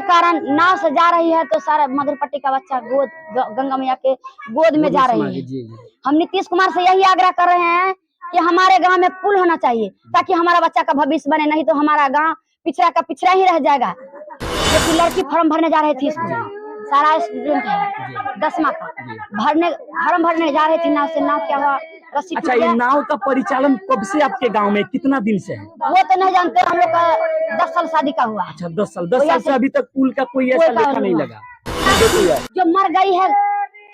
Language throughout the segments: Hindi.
कारण नाव से जा रही है तो सारा मधुरपट्टी का बच्चा गंगा मैया के गोद में जा रही है। हम नीतीश कुमार से यही आग्रह कर रहे हैं कि हमारे गांव में पुल होना चाहिए ताकि हमारा बच्चा का भविष्य बने, नहीं तो हमारा गांव पिछड़ा का पिछड़ा ही रह जाएगा। जैसे लड़की फॉर्म भरने जा रही थी स्कूल, सारा स्टूडेंट है 10वां का फॉर्म भरने जा रही थी, नाव से नाव क्या हुआ रस्सी। अच्छा, ये नाव का परिचालन कब से आपके गांव में, कितना दिन से है? वो तो नहीं जानते, हम लोग का 10 साल शादी का हुआ है। अच्छा 10 साल से अभी तक पुल का कोई ऐसा लेखा नहीं लगा। जो मर गई है,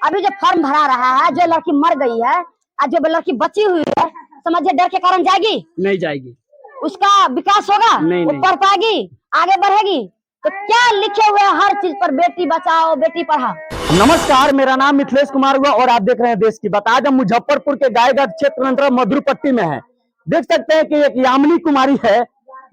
अभी जो फॉर्म भरा रहा है, जो लड़की मर गई है और जो लड़की बची हुई है, समझिए डर के कारण जाएगी नहीं जाएगी, उसका विकास होगा नहीं, वो पढ़ पाएगी, आगे बढ़ेगी। तो क्या लिखे हुए हर चीज पर बेटी बचाओ बेटी पढ़ाओ। नमस्कार, मेरा नाम मिथिलेश कुमार हुआ और आप देख रहे हैं देश की बात। आज हम मुजफ्फरपुर के गायघाट क्षेत्र अंतर्गत मधुरपट्टी में है। देख सकते हैं कि एक यामिनी कुमारी है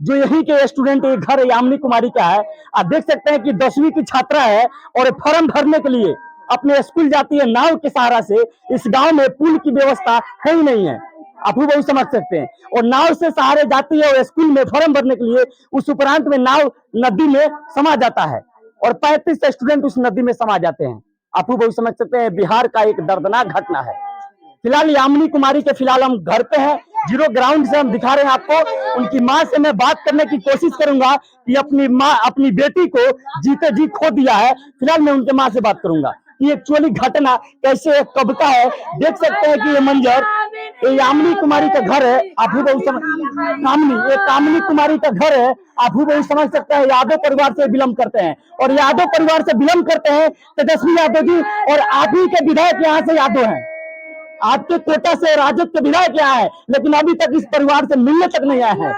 जो यहीं के स्टूडेंट, एक घर यामिनी कुमारी का है। आप देख सकते हैं कि 10वीं की छात्रा है और फॉर्म भरने के लिए अपने स्कूल जाती है नाव के सहारा से। इस गांव में पुल की व्यवस्था है ही नहीं है, आप बहुत समझ सकते हैं। और नाव से सहारे जाती है और स्कूल में फॉर्म भरने के लिए, उस उपरांत में नाव नदी में समा जाता है और 35 स्टूडेंट उस नदी में समा जाते हैं। आप बहुत समझ सकते हैं, बिहार का एक दर्दनाक घटना है। फिलहाल यामिनी कुमारी के फिलहाल हम घर पे हैं, जीरो ग्राउंड से हम दिखा रहे हैं आपको। उनकी माँ से मैं बात करने की कोशिश करूंगा कि अपनी माँ अपनी बेटी को जीते जी खो दिया है। फिलहाल मैं उनके माँ से बात करूंगा कि एक्चुअली घटना कैसे कब का है। देख सकते हैं कि ये मंजर, ये यामिनी कुमारी का घर है। आप भी बहुत कामिनी कुमारी का घर है। आप भी बहुत समझ सकते हैं, यादव परिवार से बिलोंग करते हैं और यादव परिवार से बिलोंग करते हैं तेजस्वी यादव जी, और आप ही के विधायक यहाँ से यादव हैं। आपके कोटा से राजद के विधायक यहाँ है, लेकिन अभी तक इस परिवार से मिलने तक नहीं आए हैं।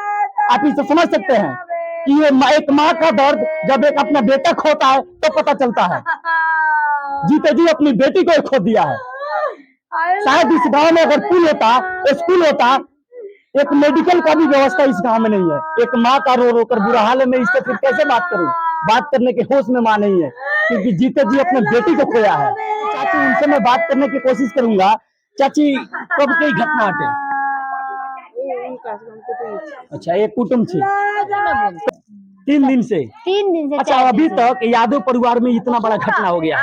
आप इसे समझ सकते हैं कि ये एक माँ का दर्द जब एक अपना बेटा खोता है तो पता चलता है। जीते जी अपनी बेटी को खो दिया है। शायद इस गांव में अगर पुल होता, स्कूल होता, एक मेडिकल का भी व्यवस्था इस गांव में नहीं है। एक माँ का रो रो कर बुरा हाल है, मैं इससे फिर कैसे बात करूं? बात करने के होश में मां नहीं है क्योंकि जीते जी अपने बेटी को खोया है। चाची, उनसे मैं बात करने की कोशिश करूंगा। चाची, कब की घटना है? अच्छा, एक कुटुंब थी 3 दिन से। अच्छा, अभी तक यादव परिवार में इतना बड़ा घटना हो गया?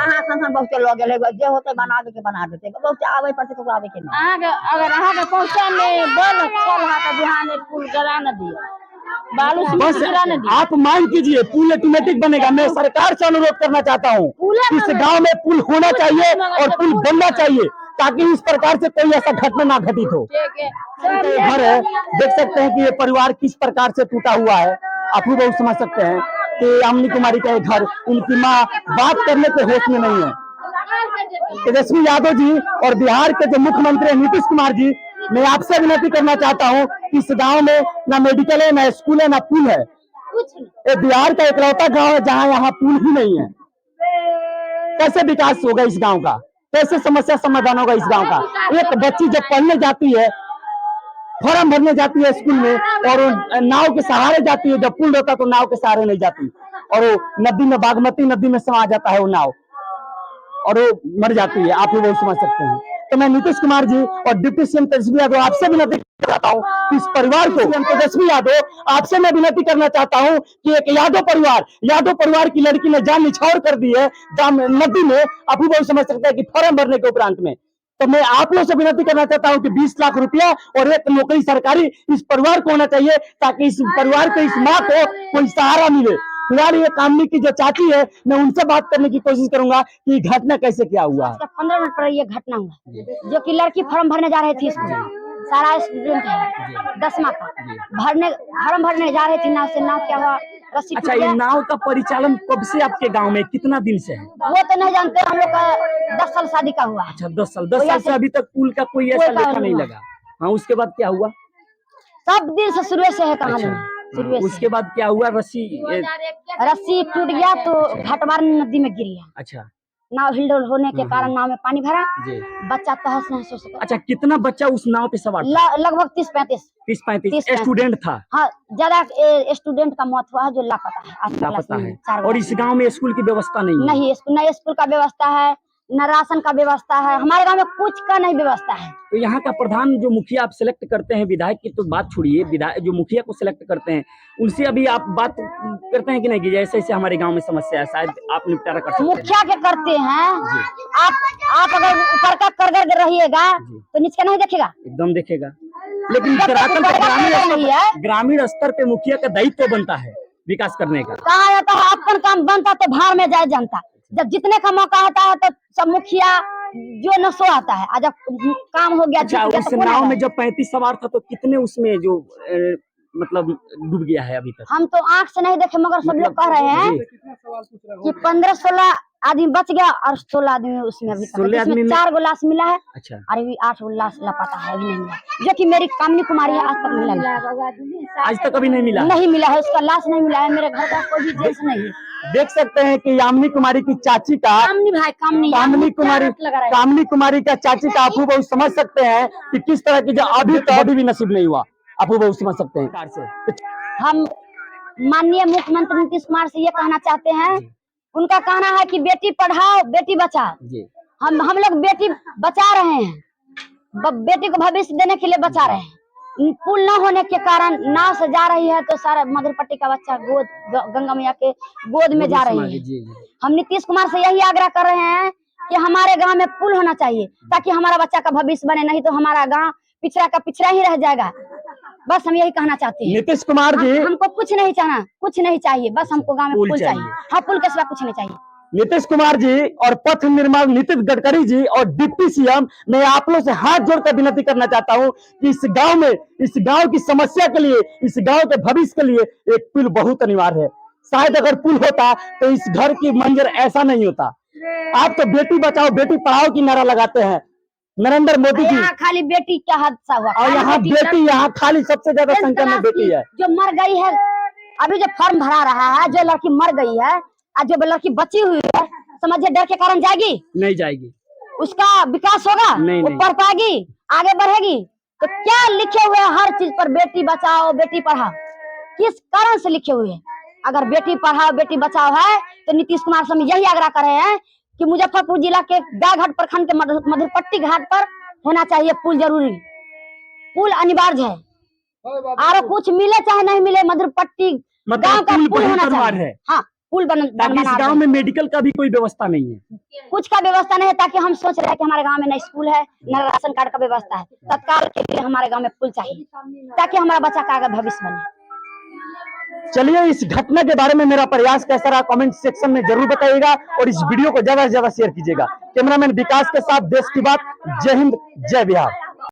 बहुत लोग जो होते बना देते बहुत आवे पड़ते तो आवे के ना अगर अहाँ के पहुंचा में बोल चल हां बिहान पुल गिरा न दिए बालू बस गिरा न दिए। आप मांग कीजिए, पुल ऑटोमेटिक बनेगा। मैं सरकार से अनुरोध करना चाहता हूँ, इस गांव में पुल होना चाहिए और पुल बनना चाहिए ताकि इस प्रकार से कोई ऐसा घटना ना घटित हो। घर है, देख सकते हैं कि ये परिवार किस प्रकार से टूटा हुआ है। आप भी बहुत समझ सकते हैं कि यामिनी कुमारी का एक घर, उनकी माँ बात करने के होश में नहीं है। तेजस्वी यादव जी और बिहार के जो मुख्यमंत्री हैं नीतीश कुमार जी, मैं आपसे विनती करना चाहता हूँ, इस गांव में ना मेडिकल है, ना स्कूल है, ना पुल है। ये बिहार का इकलौता गांव है जहां यहाँ पुल ही नहीं है। कैसे विकास होगा इस गांव का? कैसे समस्या समाधान होगा इस गांव का? एक बच्ची जब पढ़ने जाती है, फॉर्म भरने जाती है स्कूल में और नाव के सहारे जाती है, जब पुल होता तो नाव के सहारे नहीं जाती और वो नदी में, बागमती नदी में समा जाता है वो नाव और वो मर जाती है। आप लोग समझ सकते हैं। तो मैं नीतीश कुमार जी और डिप्टी सीएम तेजस्वी यादव आपसे विनती करता हूँ कि इस परिवार को, तेजस्वी यादव आपसे मैं विनती करना चाहता हूँ कि एक यादव परिवार की लड़की ने जान निछावर कर दी है नदी में। आप लोग समझ सकते हैं कि फॉर्म भरने के उपरांत में। तो मैं आप लोग से विनती करना चाहता हूं कि 20 लाख रुपया और एक नौकरी सरकारी इस परिवार को होना चाहिए ताकि इस परिवार को, इस माँ को कोई सहारा मिले। फिलहाल ये कामनी की जो चाची है, मैं उनसे बात करने की कोशिश करूंगा कि घटना कैसे क्या हुआ। 15 मिनट पर ये घटना हुआ जो कि लड़की फॉर्म भरने जा रही थी स्कूल, सारा स्टूडेंट है 10वां का फॉर्म भरने जा रही थी, नाव से नाव क्या हुआ रस्सी। अच्छा, ये नाव का परिचालन कब से आपके गांव में, कितना दिन से है? वो तो नहीं जानते, हम लोग का 10 साल शादी का हुआ है। अच्छा 10 साल से अभी तक पुल का कोई ऐसा लेखा नहीं लगा। हाँ, उसके बाद क्या हुआ? सब दिन से शुरू से है कहानी। उसके बाद क्या हुआ? रस्सी टूट गया तो घाटवार नदी में गिरी है। अच्छा, नाव हिलडोल होने के कारण नाव में पानी भरा, बच्चा तहस नहस हो सका। अच्छा, कितना बच्चा उस नाव पे सवार था? लगभग 30-35 स्टूडेंट था। हाँ, ज्यादा स्टूडेंट का मौत हुआ है जो लापता है। और इस गांव में स्कूल की व्यवस्था नहीं स्कूल का व्यवस्था है, न राशन का व्यवस्था है, हमारे गांव में कुछ का नहीं व्यवस्था है। तो यहाँ का प्रधान जो मुखिया आप सिलेक्ट करते हैं, विधायक की तो बात छोड़िए, विधायक जो मुखिया को सिलेक्ट करते हैं उनसे अभी आप बात करते हैं कि नहीं कि जैसे ऐसे हमारे गांव में समस्या है, शायद आप निपटारा कर सकते हैं? मुखिया के करते हैं। आप अगर ऊपर का कर रहिएगा तो नीचे नहीं देखेगा, एकदम देखेगा। लेकिन जब तक ऊपर का कर रही है, ग्रामीण स्तर पे मुखिया का दायित्व बनता है विकास करने का। कहा जाता है अपन काम बनता तो भाड़ में जाए जनता। जब जितने का मौका होता है तो सब मुखिया जो न सो आता है, आज जब काम हो गया। अच्छा, उस नाव में जब 35 सवार था तो कितने उसमें जो मतलब डूब गया है अभी तक? हम तो आंख से नहीं देखे, मगर सब लोग कह रहे हैं कि 15-16 आदमी बच गया और 16 आदमी उसमें अभी तक। इसमें 4 गो लाश मिला है। अच्छा। और अभी 8 गो लाश लापता है, अभी नहीं मिला, जो कि मेरी कामनी कुमारी है, आज तक मिला, आज तक अभी नहीं मिला, नहीं मिला है, उसका लाश नहीं मिला है। मेरे घर का कोई भी जेंट्स नहीं है। देख सकते हैं कि यामिनी कुमारी की चाची का, कामनी कुमारी का चाची का आपू बहुत समझ सकते हैं कि किस तरह की जो अभी भी नसीब नहीं हुआ, आपू बहुत समझ सकते हैं। हम माननीय मुख्यमंत्री नीतीश कुमार से ये कहना चाहते हैं, उनका कहना है कि बेटी पढ़ाओ बेटी बचाओ। हम लोग बेटी बचा रहे हैं, बेटी को भविष्य देने के लिए बचा रहे हैं। पुल न होने के कारण नाव से जा रही है तो सारा मधुरपट्टी का बच्चा गंगा मैया के गोद में जा रही है। हम नीतीश कुमार से यही आग्रह कर रहे हैं कि हमारे गांव में पुल होना चाहिए ताकि हमारा बच्चा का भविष्य बने, नहीं तो हमारा गांव पिछड़ा का पिछड़ा ही रह जाएगा। बस हम यही कहना चाहते हैं। नीतीश कुमार जी, हमको कुछ नहीं चाहना, कुछ नहीं चाहिए, बस हमको गांव में पुल चाहिए। हाँ, पुल के सिवा कुछ नहीं चाहिए। नीतीश कुमार जी और पथ निर्माण नितिन गडकरी जी और डिप्टी सीएम, मैं आप लोग से हाथ जोड़कर विनती करना चाहता हूं कि इस गांव की समस्या के लिए, इस गांव के भविष्य के लिए एक पुल बहुत अनिवार्य है। शायद अगर पुल होता तो इस घर की मंजर ऐसा नहीं होता। आप तो बेटी बचाओ बेटी पढ़ाओ की नारा लगाते हैं नरेंद्र मोदी जी, खाली बेटी का हादसा हुआ और यहाँ बेटी यहाँ खाली सबसे ज्यादा संख्या में बेटी है जो मर गई है। अभी जो फॉर्म भरा रहा है, जो लड़की मर गई है और जो लड़की बची हुई है, समझिए डर के कारण जाएगी नहीं, जाएगी, उसका विकास होगा नहीं, वो पढ़ पाएगी, आगे बढ़ेगी। तो क्या लिखे हुए हैं हर चीज पर, बेटी बचाओ बेटी पढ़ाओ, किस कारण से लिखे हुए हैं? अगर बेटी पढ़ाओ बेटी बचाओ है तो नीतीश कुमार से हम यही आग्रह कर रहे हैं कि मुजफ्फरपुर जिला के गायघाट प्रखंड के मधुरपट्टी घाट पर होना चाहिए पुल, जरूरी पुल अनिवार्य है। और कुछ मिले चाहे नहीं मिले, मधुरपट्टी गांव का पुल होना चाहिए। हाँ, पुल इस गांव में मेडिकल का भी कोई व्यवस्था नहीं है, कुछ का व्यवस्था नहीं है। ताकि हम सोच रहे हैं कि हमारे गांव में न स्कूल है न राशन कार्ड का व्यवस्था है, तत्काल के लिए हमारे गांव में पुल चाहिए ताकि हमारा बच्चा का आगे भविष्य बने। चलिए, इस घटना के बारे में मेरा प्रयास कैसा रहा कमेंट सेक्शन में जरूर बताइएगा और इस वीडियो को ज्यादा से ज्यादा शेयर कीजिएगा। कैमरामैन विकास के साथ देश की बात। जय हिंद, जय बिहार।